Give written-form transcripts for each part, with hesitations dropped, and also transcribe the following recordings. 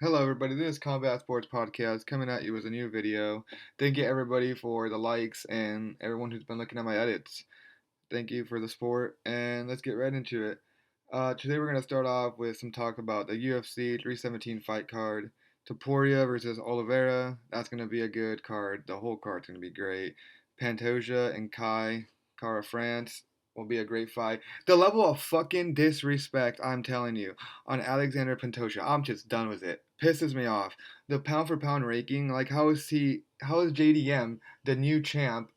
Hello, everybody. This is Combat Sports Podcast coming at you with a new video. Thank you, everybody, for the likes and everyone who's been looking at my edits. Thank you for the support, and let's get right into it. Today, we're going to start off with some talk about the UFC 317 fight card. Topuria versus Oliveira. That's going to be a good card. The whole card's going to be great. Pantoja and Cara France will be a great fight. The level of fucking disrespect, I'm telling you, on Alexander Pantoja, I'm just done with it. Pisses me off. The pound for pound ranking, like how is JDM the new champ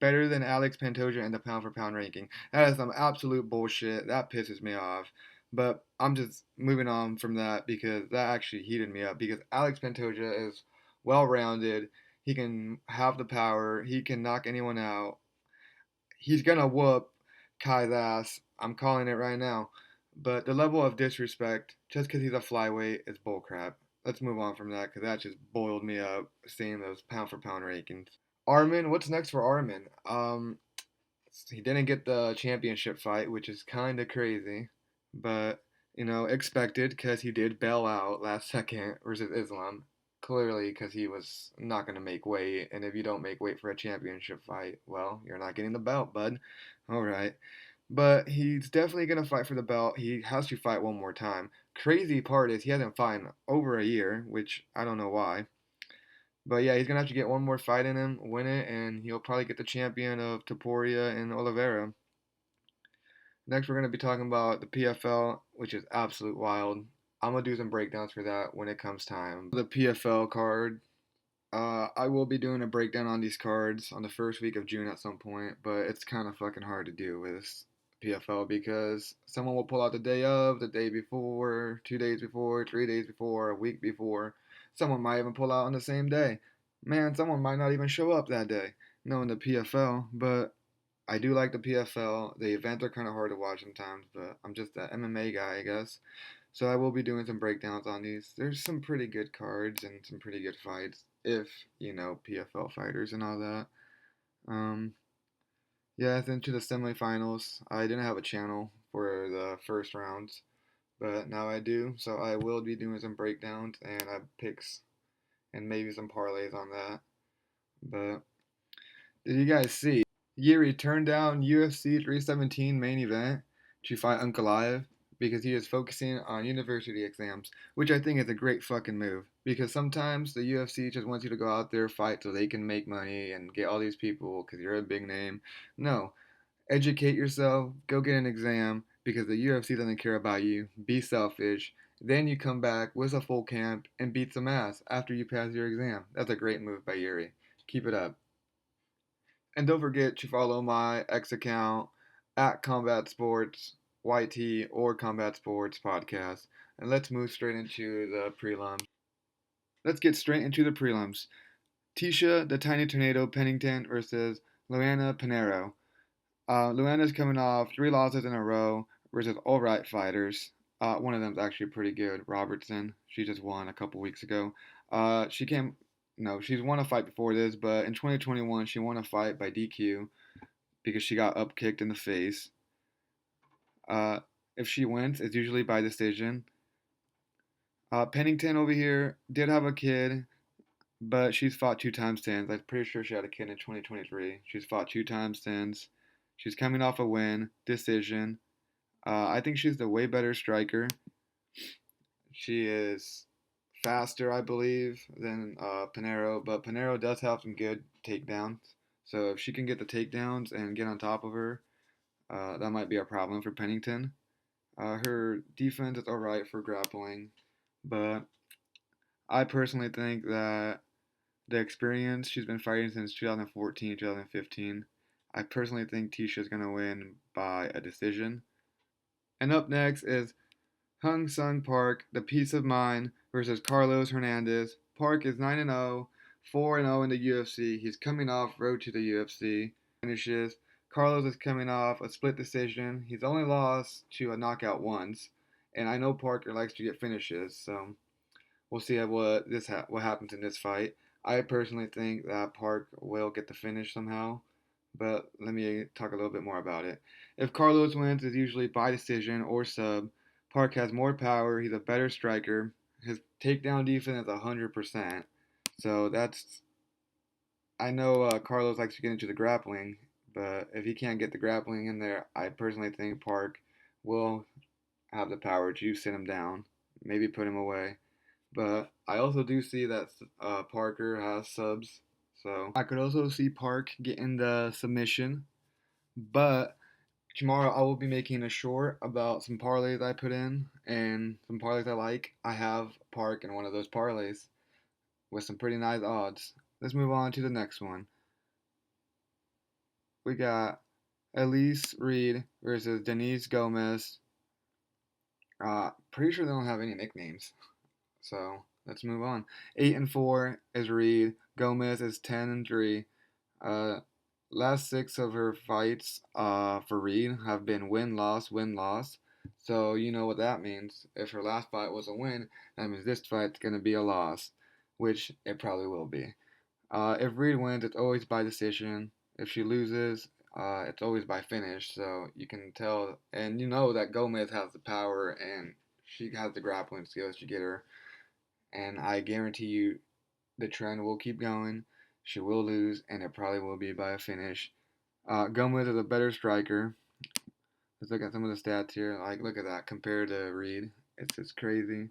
better than Alex Pantoja in the pound for pound ranking? That is some absolute bullshit. That pisses me off. But I'm just moving on from that because that actually heated me up because Alex Pantoja is well rounded. He can have the power. He can knock anyone out. He's gonna whoop Kai's ass. I'm calling it right now. But the level of disrespect, just because he's a flyweight, is bullcrap. Let's move on from that because that just boiled me up seeing those pound for pound rankings. Arman, what's next for Arman? He didn't get the championship fight, which is kind of crazy, but expected because he did bail out last second versus Islam. Clearly, because he was not going to make weight, and if you don't make weight for a championship fight, well, you're not getting the belt, bud. All right, but he's definitely going to fight for the belt. He has to fight one more time. Crazy part is he hasn't fought in over a year, which I don't know why. But yeah, he's gonna have to get one more fight in him, win it, and he'll probably get the champion of Taporia and Oliveira. Next, we're gonna be talking about the PFL, which is absolute wild. I'm gonna do some breakdowns for that when it comes time. The PFL card. I will be doing a breakdown on these cards on the first week of June at some point, but it's kind of fucking hard to do with this PFL because someone will pull out the day of, the day before, 2 days before, 3 days before, a week before. Someone might even pull out on the same day. Man, someone might not even show up that day, knowing the PFL, but I do like the PFL. The events are kind of hard to watch sometimes, but I'm just an MMA guy, I guess. So I will be doing some breakdowns on these. There's some pretty good cards and some pretty good fights, if you know PFL fighters and all that. Um, yeah, then to the semifinals. I didn't have a channel for the first rounds, but now I do. So I will be doing some breakdowns and picks and maybe some parlays on that. But did you guys see Yuri turned down UFC 317 main event to fight Ankalaev because he is focusing on university exams, which I think is a great fucking move. Because sometimes the UFC just wants you to go out there, fight so they can make money and get all these people because you're a big name. No, educate yourself, go get an exam because the UFC doesn't care about you. Be selfish. Then you come back with a full camp and beat some ass after you pass your exam. That's a great move by Yuri. Keep it up. And don't forget to follow my X account at Combat Sports YT or Combat Sports Podcast. And let's move straight into the prelims. Let's get straight into the prelims. Tisha, the Tiny Tornado Pennington versus Luana Pinheiro. Luana's coming off 3 losses in a row versus all right fighters. One of them's actually pretty good, Robertson. She just won a couple weeks ago. She came, no, she's won a fight before this, but in 2021 she won a fight by DQ because she got up kicked in the face. Uh, if she wins, it's usually by decision. Pennington over here did have a kid, but she's fought 2 times since. I'm pretty sure she had a kid in 2023. She's fought 2 times since. She's coming off a win, decision. I think she's the way better striker. She is faster, I believe, than Pinheiro, but Pinheiro does have some good takedowns. So if she can get the takedowns and get on top of her, that might be a problem for Pennington. Her defense is alright for grappling, but I personally think that the experience she's been fighting since 2014, 2015, I personally think Tisha's going to win by a decision. And up next is Hung Sung Park, the Peace of Mind versus Carlos Hernandez. Park is 9-0, 4-0 in the UFC. He's coming off road to the UFC. Finishes. Carlos is coming off a split decision. He's only lost to a knockout once, and I know Parker likes to get finishes, so we'll see what happens in this fight. I personally think that Park will get the finish somehow, but let me talk a little bit more about it. If Carlos wins, it's usually by decision or sub. Park has more power. He's a better striker. his takedown defense is 100%. So that's, I know Carlos likes to get into the grappling, but if he can't get the grappling in there, I personally think Park will have the power to sit him down, maybe put him away. But I also do see that Parker has subs, so I could also see Park getting the submission. But tomorrow I will be making a short about some parlays I put in and some parlays I like. I have Park in one of those parlays with some pretty nice odds. Let's move on to the next one. We got Elise Reed versus Denise Gomez. Pretty sure they don't have any nicknames. So let's move on. 8-4 is Reed. Gomez is 10-3. Uh, last six of her fights for Reed have been win loss win loss. So you know what that means. If her last fight was a win, that means this fight's gonna be a loss, which it probably will be. If Reed wins, it's always by decision. If she loses, it's always by finish. So you can tell, and you know that Gomez has the power and she has the grappling skills to get her. And I guarantee you, the trend will keep going. She will lose, and it probably will be by a finish. Gomez is a better striker. Let's look at some of the stats here. Like, look at that compared to Reed. It's just crazy.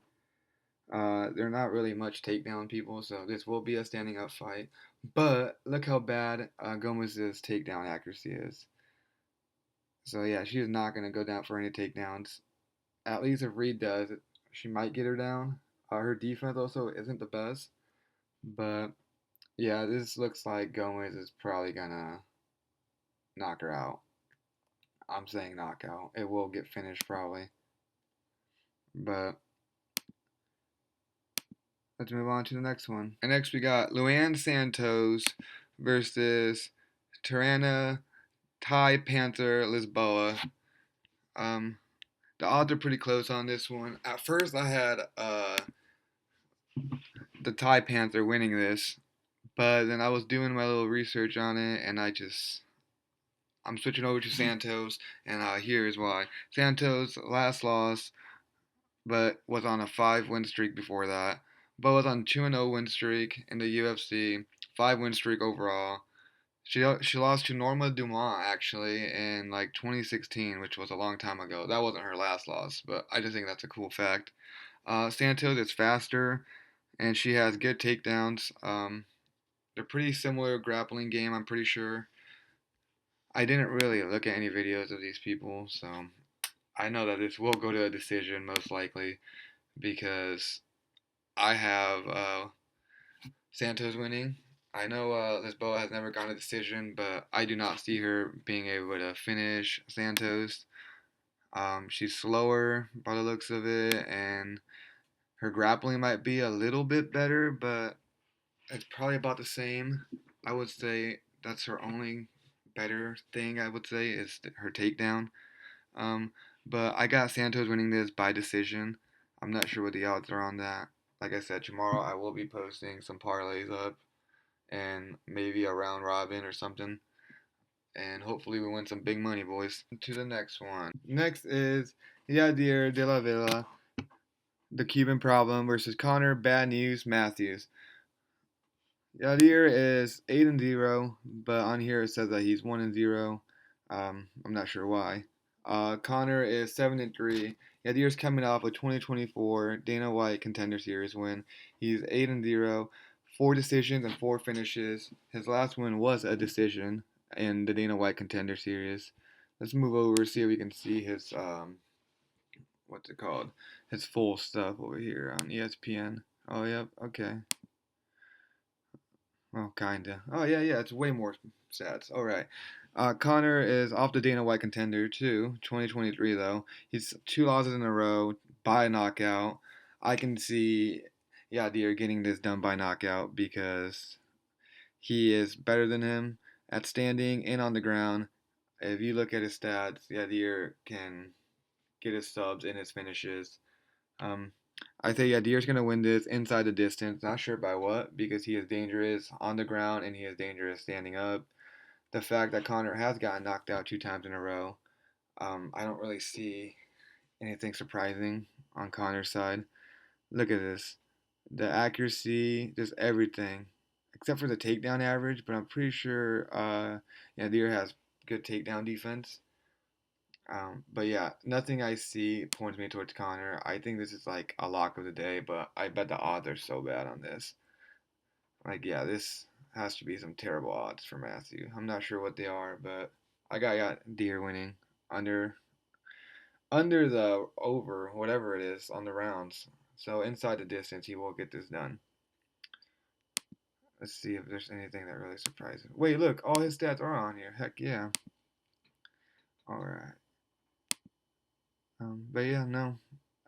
They're not really much takedown people, so this will be a standing up fight. But look how bad Gomez's takedown accuracy is. So yeah, she is not going to go down for any takedowns. At least if Reed does, she might get her down. Her defense also isn't the best, but yeah, this looks like Gomez is probably gonna knock her out. I'm saying knockout. It will get finished probably, but let's move on to the next one. And next we got Luann Santos versus Tirana Thai Panther Lisboa. Um, the odds are pretty close on this one. At first, I had the Thai Panther winning this, but then I was doing my little research on it, and I'm switching over to Santos, and here's why. Santos' last loss, but was on a 5 win streak before that. But was on 2-0 win streak in the UFC, 5 win streak overall. She lost to Norma Dumont actually in like 2016, which was a long time ago. That wasn't her last loss, but I just think that's a cool fact. Santos is faster, and she has good takedowns. They're pretty similar grappling game, I'm pretty sure. I didn't really look at any videos of these people, so I know that this will go to a decision most likely because I have Santos winning. I know Lisboa has never gotten a decision, but I do not see her being able to finish Santos. She's slower by the looks of it, and her grappling might be a little bit better, but it's probably about the same. I would say that's her only better thing, I would say, is her takedown. Um, but I got Santos winning this by decision. I'm not sure what the odds are on that. Like I said, tomorrow I will be posting some parlays up and maybe a round robin or something. And hopefully we win some big money, boys. To the next one. Next is Yadir de la Villa, the Cuban Problem versus Connor Bad News Matthews. Yadir is 8-0, but on here it says that he's 1-0. I'm not sure why. Connor is 7-3. Yadir's coming off a 2024 Dana White Contender Series win. He's 8-0, 4 decisions and 4 finishes. His last win was a decision in the Dana White Contender Series. Let's move over see if we can see his what's it called? His full stuff over here on ESPN. Oh yep, okay. Oh, kinda. Oh, yeah, yeah. It's way more stats. All right. Connor is off the Dana White Contender too. 2023 though. He's 2 losses in a row by knockout. I can see Yadir getting this done by knockout because he is better than him at standing and on the ground. If you look at his stats, Yadir can get his subs and his finishes. Um, I think Yadir's gonna win this inside the distance. Not sure by what, because he is dangerous on the ground and he is dangerous standing up. The fact that Connor has gotten knocked out 2 times in a row, I don't really see anything surprising on Connor's side. Look at this. The accuracy, just everything. Except for the takedown average, but I'm pretty sure yeah, Deere has good takedown defense. But yeah, nothing I see points me towards Connor. I think this is like a lock of the day, but I bet the odds are so bad on this. Like, yeah, this has to be some terrible odds for Matthew. I'm not sure what they are, but I got Deere winning under the over, whatever it is, on the rounds. So inside the distance, he will get this done. Let's see if there's anything that really surprises. Wait, look, all his stats are on here. Heck yeah. All right. But yeah, no.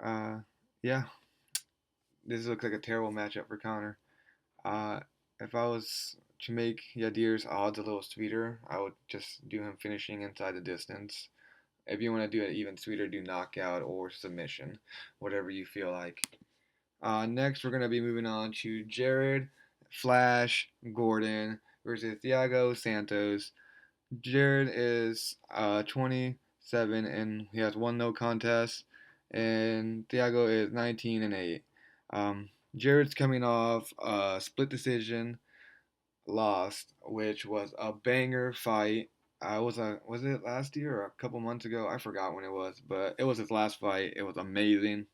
Uh, yeah, this looks like a terrible matchup for Connor. Uh, if I was to make Yadir's odds a little sweeter, I would just do him finishing inside the distance. If you want to do it even sweeter, do knockout or submission, whatever you feel like. Next, we're going to be moving on to Jared Flash Gordon versus Thiago Santos. Jared is 27 and he has one no contest, and Thiago is 19 and 8. Jared's coming off a split decision lost, which was a banger fight. Was it last year or a couple months ago? I forgot when it was, but it was his last fight. It was amazing.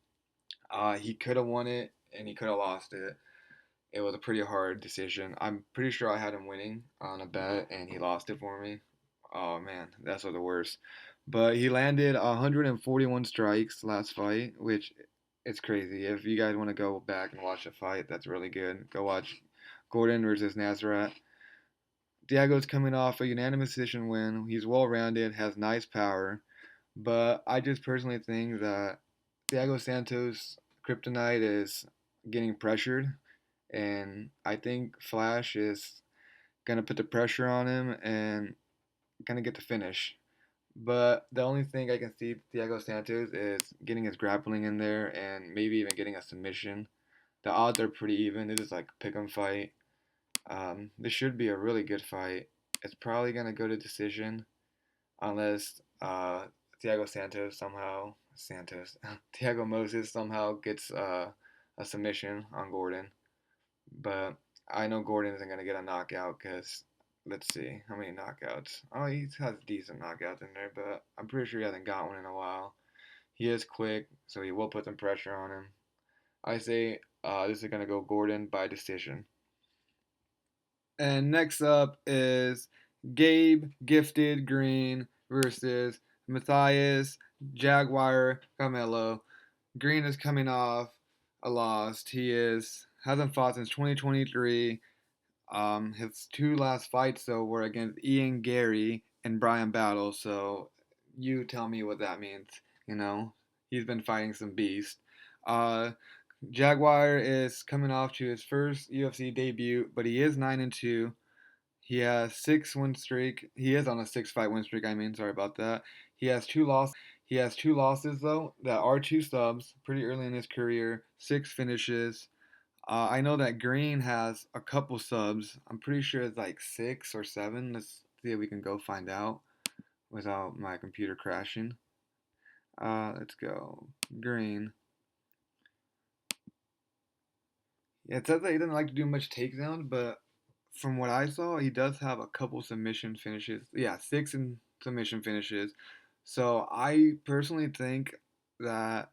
He could have won it and he could have lost it. It was a pretty hard decision. I'm pretty sure I had him winning on a bet and he lost it for me. Oh man, that's the worst. But he landed 141 strikes last fight, which it's crazy. If you guys want to go back and watch the fight, that's really good. Go watch Gordon versus Nazareth. Diago's coming off a unanimous decision win. He's well rounded, has nice power, but I just personally think that Thiago Santos' kryptonite is getting pressured, and I think Flash is gonna put the pressure on him and gonna get the finish. But the only thing I can see Thiago Santos is getting his grappling in there and maybe even getting a submission. The odds are pretty even. This is like a pick 'em fight. This should be a really good fight. It's probably gonna go to decision unless Thiago Thiago Moses somehow gets a submission on Gordon. But I know Gordon isn't gonna get a knockout because let's see how many knockouts. Oh, he has decent knockouts in there, but I'm pretty sure he hasn't got one in a while. He is quick, so he will put some pressure on him. I say this is gonna go Gordon by decision. And next up is Gabe Gifted Green versus Matthias Jaguar Camelo. Green is coming off a loss. He is hasn't fought since 2023. His two last fights though were against Ian Gary and Brian Battle. So you tell me what that means. You know, he's been fighting some beast. Uh, Jaguar is coming off to his first UFC debut, but he is 9-2. He has 6 win streak. He is on a 6 fight win streak. I mean, sorry about that. He has two losses. He has two losses though that are two subs. Pretty early in his career, 6 finishes. I know that Green has a couple subs. I'm pretty sure it's like 6 or 7. Let's see if we can go find out without my computer crashing. Let's go. Green. Yeah, it says that he doesn't like to do much takedown, but from what I saw, he does have a couple submission finishes. Yeah, 6 submission finishes. So I personally think that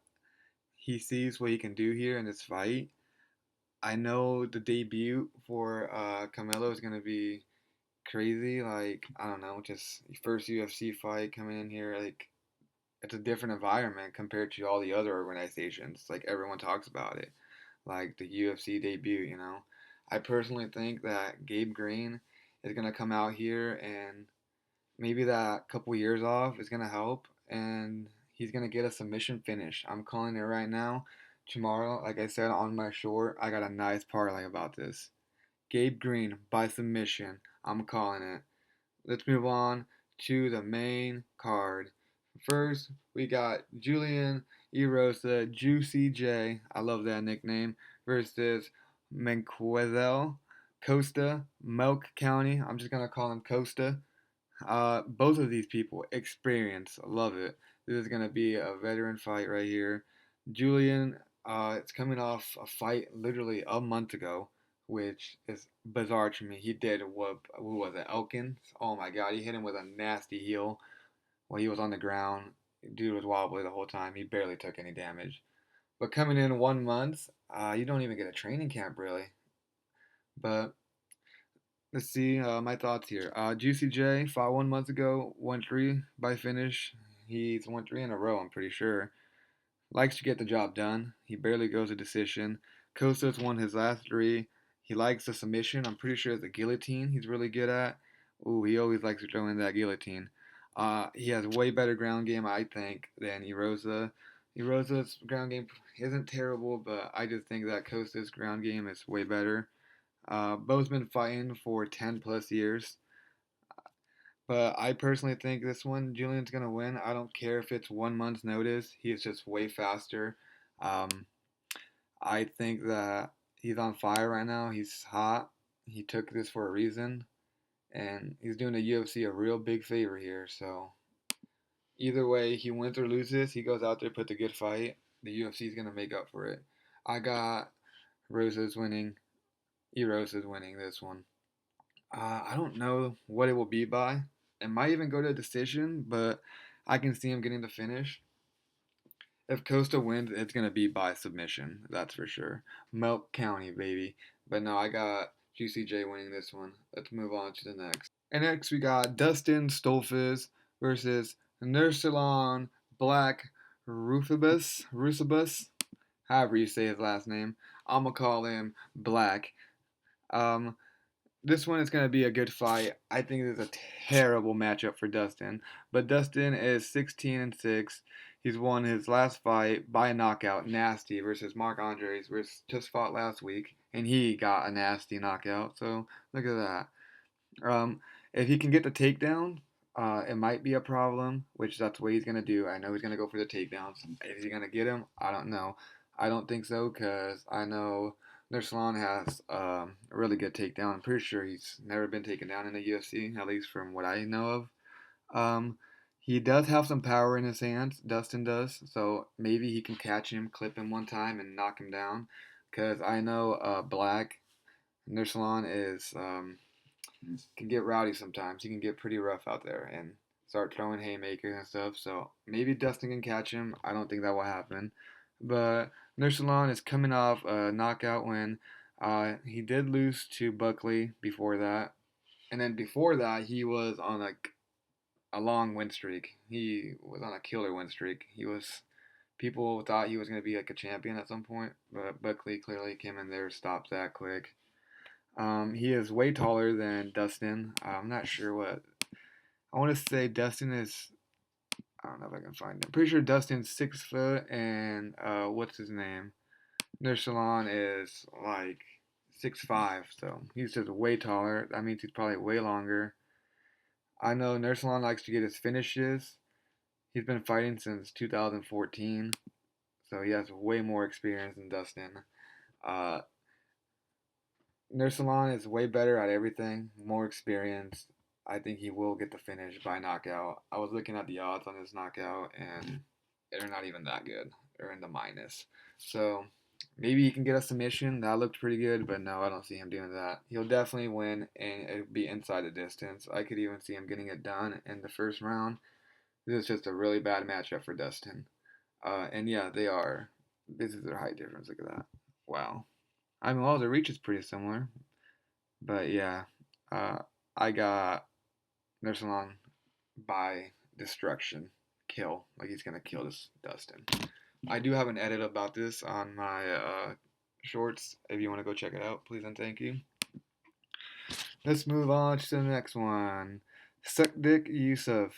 he sees what he can do here in this fight. I know the debut for Camelo is gonna be crazy. Like I don't know, just first UFC fight coming in here. Like it's a different environment compared to all the other organizations. Like everyone talks about it, like the UFC debut. I personally think that Gabe Green is gonna come out here and maybe that couple years off is gonna help, and he's gonna get a submission finish. I'm calling it right now. Tomorrow, like I said on my short, I got a nice parlay about this. Gabe Green by submission. I'm calling it. Let's move on to the main card. First, we got Julian Erosa, Juicy J, I love that nickname, versus Manquezel Costa, Milk County. I'm just going to call him Costa. Both of these people, experience, love it. This is going to be a veteran fight right here. Julian It's coming off a fight literally a month ago, which is bizarre to me. He did whoop, who was it, Elkins? Oh my god, he hit him with a nasty heel while he was on the ground. Dude was wobbly the whole time. He barely took any damage. But coming in 1 month, you don't even get a training camp really. But let's see my thoughts here. Juicy J fought 1 month ago, won three by finish. He's won three in a row, I'm pretty sure. Likes to get the job done. He barely goes a decision. Kostas won his last three. He likes the submission. I'm pretty sure it's a guillotine he's really good at. Ooh, he always likes to throw in that guillotine. He has way better ground game, I think, than Erosa. Erosa's ground game isn't terrible, but I just think that Kostas' ground game is way better. Bo's been fighting for 10 plus years. But I personally think this one, Julian's going to win. I don't care if it's 1 month's notice. He's just way faster. Um, I think that he's on fire right now. He's hot. He took this for a reason. And he's doing the UFC a real big favor here. So either way, he wins or loses, he goes out there, puts a good fight. The UFC is going to make up for it. I got Rosas winning. Erosa's winning this one. I don't know what it will be by. It might even go to a decision, but I can see him getting the finish. If Costa wins, it's gonna be by submission. That's for sure. Milk County, baby. But no, I got Juicy J winning this one. Let's move on to the next. And next we got Dustin Stolfis versus Nursulon Black Rusibus. However you say his last name. I'm gonna call him Black. Um, this one is going to be a good fight. I think this is a terrible matchup for Dustin. But Dustin is 16-6. He's won his last fight by knockout, nasty, versus Mark Andres, which just fought last week, and he got a nasty knockout. So look at that. If he can get the takedown, it might be a problem, which that's what he's gonna do. I know he's gonna go for the takedowns. Is he gonna get him? I don't know. I don't think so because I know Nursulon has a really good takedown. I'm pretty sure he's never been taken down in the UFC, at least from what I know of. Um, he does have some power in his hands. Dustin does, so maybe he can catch him, clip him one time, and knock him down. Because I know Black Nursulon is can get rowdy sometimes. He can get pretty rough out there and start throwing haymakers and stuff. So maybe Dustin can catch him. I don't think that will happen. But Nursulon is coming off a knockout win. He did lose to Buckley before that. And then before that, he was on a long win streak. He was on a killer win streak. People thought he was going to be like a champion at some point, but Buckley clearly came in there, stopped that quick. He is way taller than Dustin. I'm not sure what. I want to say Dustin is. I don't know if I can find him. Pretty sure Dustin's 6 foot, and what's his name? Nursulon is like 6'5", so he's just way taller. That means he's probably way longer. I know Nursulon likes to get his finishes. He's been fighting since 2014, so he has way more experience than Dustin. Uh, Nursulon is way better at everything, more experienced. I think he will get the finish by knockout. I was looking at the odds on his knockout, and they're not even that good. They're in the minus. So maybe he can get a submission. That looked pretty good, but no, I don't see him doing that. He'll definitely win, and it'll be inside the distance. I could even see him getting it done in the first round. This is just a really bad matchup for Dustin. And yeah, they are. This is their height difference. Look at that. Wow. I mean, well, the reach is pretty similar, but yeah, uh, I got Nursulon by destruction, kill. Like he's gonna kill this Dustin. I do have an edit about this on my shorts. If you want to go check it out, please and thank you. Let's move on to the next one. Sadiq Yusuf.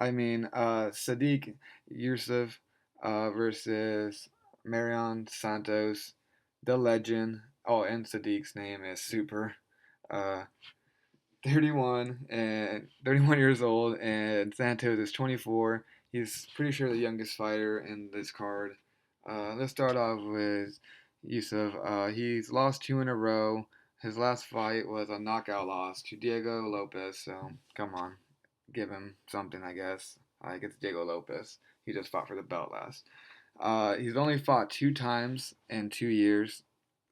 Sadiq Yusuf versus Marion Santos, the legend. Oh, and Sadiq's name is Super. Uh, 31 years old, and Santos is 24. He's pretty sure the youngest fighter in this card. Let's start off with Yusuf. He's lost two in a row. His last fight was a knockout loss to Diego Lopez. So come on, give him something, I guess. Like it's Diego Lopez. He just fought for the belt last. He's only fought 2 times in 2 years,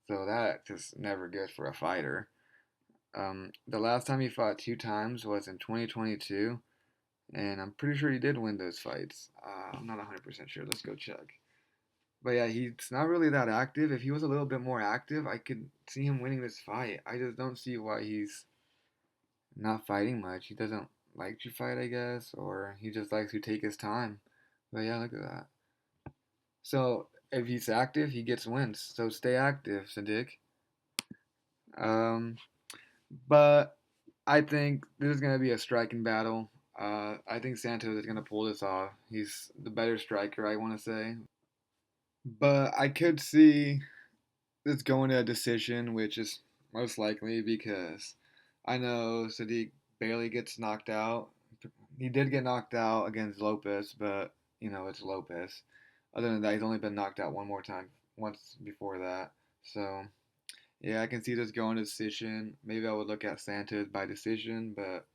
so that's just never good for a fighter. The last time he fought 2 times was in 2022, and I'm pretty sure he did win those fights. I'm not 100% sure. Let's go check. But yeah, he's not really that active. If he was a little bit more active, I could see him winning this fight. I just don't see why he's not fighting much. He doesn't like to fight, I guess, or he just likes to take his time. But yeah, look at that. So if he's active, he gets wins. So stay active, Sadiq. Um, but I think this is gonna be a striking battle. I think Santos is gonna pull this off. He's the better striker, I want to say. But I could see this going to a decision, which is most likely because I know Sadiq barely gets knocked out. He did get knocked out against Lopez, but it's Lopez. Other than that, he's only been knocked out one more time, once before that. So yeah, I can see this going to decision. Maybe I would look at Santos by decision, but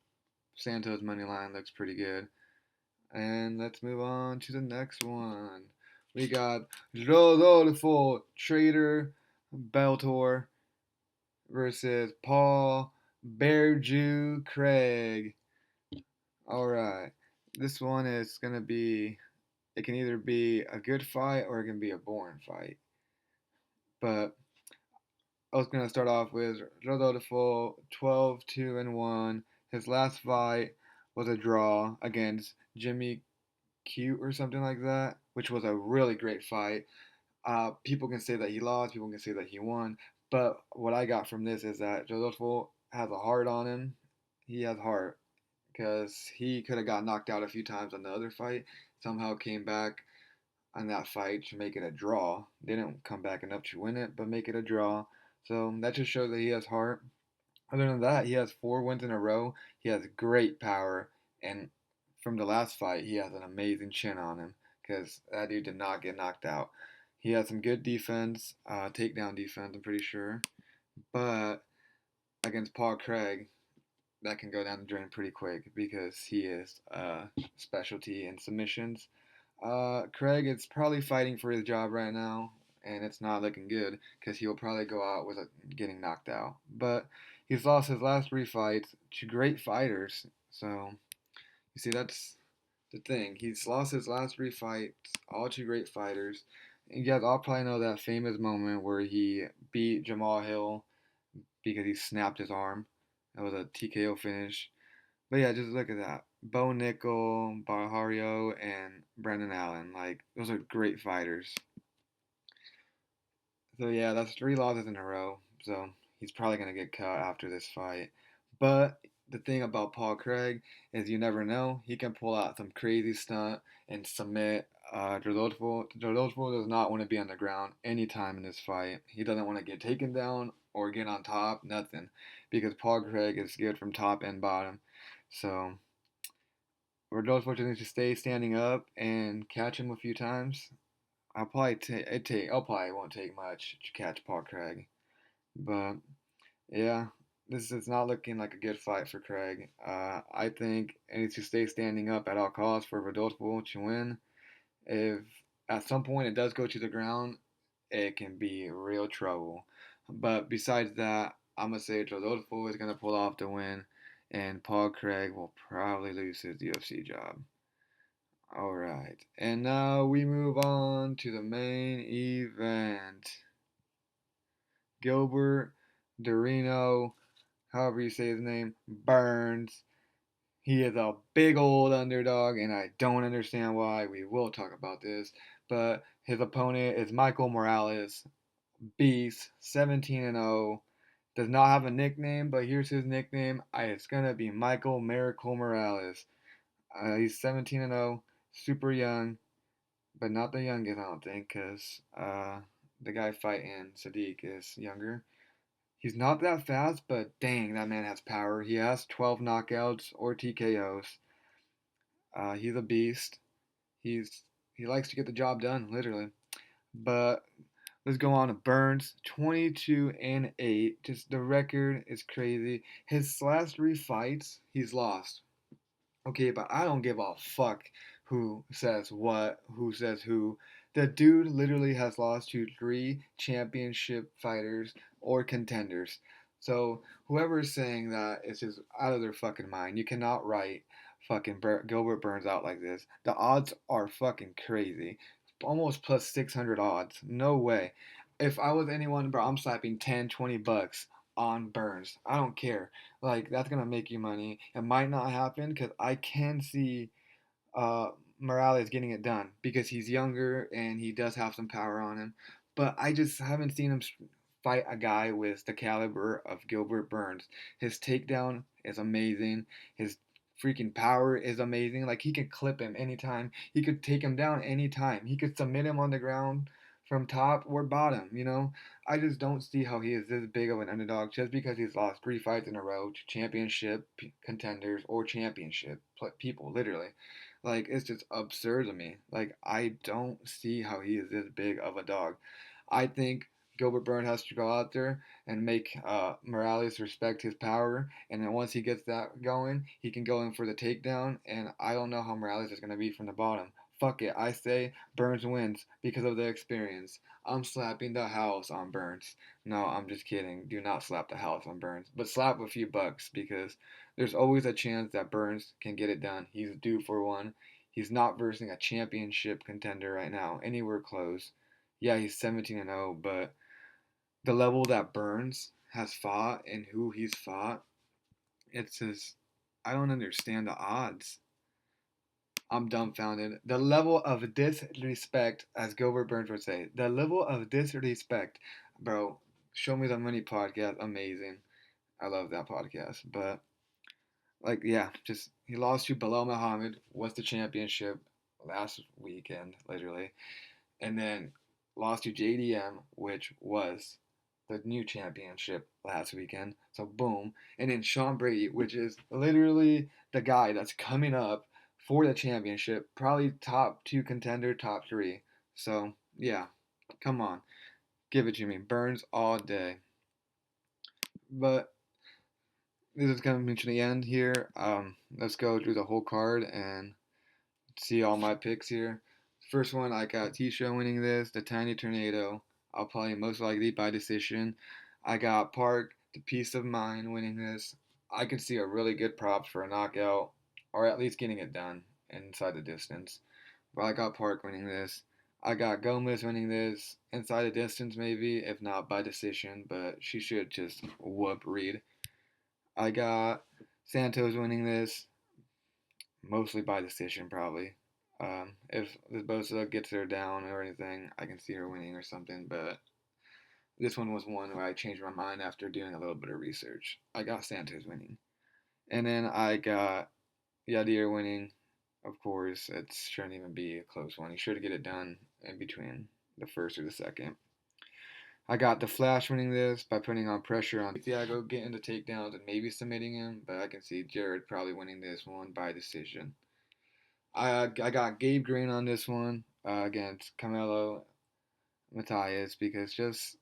Santos money line looks pretty good. And let's move on to the next one. We got Rodolfo Trader Beltor versus Paul Bearjew Craig. All right. This one is going to be, it can either be a good fight or it can be a boring fight. But I was going to start off with Rodolfo 12-2-1. His last fight was a draw against Jimmy Cute or something like that, which was a really great fight. People can say that he lost, people can say that he won, but what I got from this is that Rodolfo has a heart on him. He has heart because he could have got knocked out a few times on the other fight. Somehow came back on that fight to make it a draw. They didn't come back enough to win it, but make it a draw. So that just shows that he has heart. Other than that, he has 4 wins in a row. He has great power, and from the last fight, he has an amazing chin on him because that dude did not get knocked out. He has some good defense, takedown defense, I'm pretty sure. But against Paul Craig, that can go down the drain pretty quick because he is a specialty in submissions. Craig is probably fighting for his job right now, and it's not looking good because he will probably go out with getting knocked out. But he's lost his last 3 fights to great fighters, so you see that's the thing. He's lost his last 3 fights, all to great fighters. And you guys all probably know that famous moment where he beat Jamal Hill because he snapped his arm. That was a TKO finish. But yeah, just look at that. Bo Nickel, Bahario, and Brendan Allen. Like, those are great fighters. So yeah, that's 3 losses in a row. So he's probably gonna get cut after this fight. But the thing about Paul Craig is you never know. He can pull out some crazy stunt and submit Rodolfo. Rodolfo does not want to be on the ground anytime in this fight. He doesn't want to get taken down or get on top, nothing. Because Paul Craig is good from top and bottom. So Rodolfo just needs to stay standing up and catch him a few times. I'll probably won't take much to catch Paul Craig, but yeah, this is not looking like a good fight for Craig. I think he needs to stay standing up at all costs for Rodolfo to win. If at some point it does go to the ground, it can be real trouble. But besides that, I'm gonna say Rodolfo is gonna pull off the win, and Paul Craig will probably lose his UFC job. All right, and now we move on to the main event. Gilbert Dorino, however you say his name, Burns. He is a big old underdog, and I don't understand why. We will talk about this, but his opponent is Michael Morales, beast, 17-0. Does not have a nickname, but here's his nickname. It's gonna be Michael Miracle Morales. He's 17-0, super young, but not the youngest, I don't think, because the guy fighting Sadiq is younger. He's not that fast, but dang, that man has power. He has 12 knockouts or TKOs. He's a beast. He likes to get the job done, literally. But let's go on to Burns, 22-8. Just the record is crazy. His last 3 fights, he's lost. Okay, but I don't give a fuck who says what, who says who. The dude literally has lost to 3 championship fighters or contenders. So whoever is saying that is just out of their fucking mind. You cannot write fucking Gilbert Burns out like this. The odds are fucking crazy. Almost plus 600 odds. No way. If I was anyone, bro, I'm slapping 10, $20 on Burns. I don't care. Like, that's going to make you money. It might not happen because I can see uh, Morales getting it done because he's younger and he does have some power on him. But I just haven't seen him fight a guy with the caliber of Gilbert Burns. His takedown is amazing. His freaking power is amazing. Like, he could clip him anytime. He could take him down anytime. He could submit him on the ground from top or bottom, you know? I just don't see how he is this big of an underdog just because he's lost 3 fights in a row to championship contenders or championship people, literally. Like, it's just absurd to me. Like, I don't see how he is this big of a dog. I think Gilbert Burns has to go out there and make Morales respect his power. And then once he gets that going, he can go in for the takedown. And I don't know how Morales is going to be from the bottom. Fuck it. I say Burns wins because of the experience. I'm slapping the house on Burns. No, I'm just kidding. Do not slap the house on Burns. But slap a few bucks because there's always a chance that Burns can get it done. He's due for one. He's not versing a championship contender right now, anywhere close. Yeah, he's 17-0, but the level that Burns has fought and who he's fought, it's just I don't understand the odds. I'm dumbfounded. The level of disrespect, as Gilbert Burns would say, the level of disrespect, bro. Show Me the Money podcast, amazing. I love that podcast, but like, yeah, just he lost to Bilal Muhammad, was the championship last weekend, literally, and then lost to JDM, which was the new championship last weekend. So boom, and then Sean Brady, which is literally the guy that's coming up for the championship, probably top 2 contender, top 3. So yeah, come on, give it to me, Burns all day. But this is coming to the end here. Let's go through the whole card and see all my picks here. First one, I got Tisha winning this, the Tiny Tornado. I'll probably most likely by decision. I got Park, the Peace of Mind winning this. I could see a really good prop for a knockout, or at least getting it done inside the distance. But I got Park winning this. I got Gomez winning this inside the distance, maybe, if not by decision, but she should just whoop Reed. I got Santos winning this, mostly by decision, probably. If Bosa gets her down or anything, I can see her winning or something. But this one was one where I changed my mind after doing a little bit of research. I got Santos winning, and then I got Yadir winning. Of course, it shouldn't even be a close one. He should get it done in between the first or the second. I got the Flash winning this by putting on pressure on Thiago, getting the takedowns and maybe submitting him, but I can see Jared probably winning this one by decision. I got Gabe Green on this one against Camelo Matias because just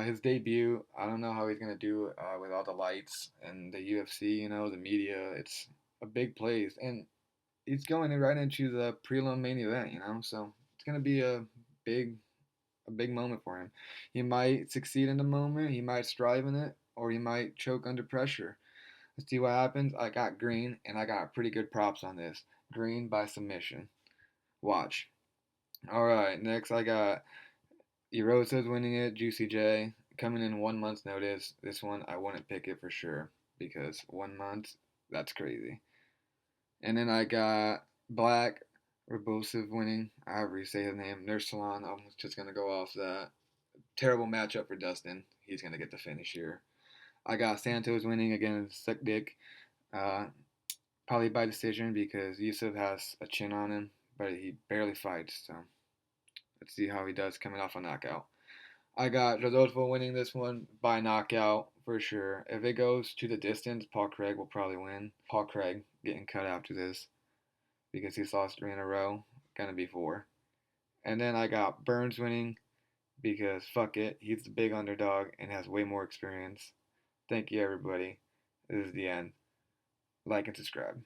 his debut, I don't know how he's going to do with all the lights and the UFC, the media. It's a big place. And he's going right into the prelim main event, so it's going to be big a big moment for him. He might succeed in the moment, he might strive in it, or he might choke under pressure. Let's see what happens. I got Green, and I got pretty good props on this. Green by submission. Watch. All right, next I got Erosa's winning it. Juicy J coming in 1 month's notice. This one I wouldn't pick it for sure because 1 month, that's crazy. And then I got Black Rebosive winning. However you say his name. Nurse Salon. I'm just gonna go off that. Terrible matchup for Dustin. He's gonna get the finish here. I got Santos winning against Sick Dick. Uh, Probably by decision because Yusuf has a chin on him, but he barely fights. So let's see how he does coming off a knockout. I got Rodolfo winning this one by knockout for sure. If it goes to the distance, Paul Craig will probably win. Paul Craig getting cut after this because he's lost 3 in a row. Gonna be 4. And then I got Burns winning because fuck it, he's the big underdog and has way more experience. Thank you, everybody. This is the end. Like and subscribe.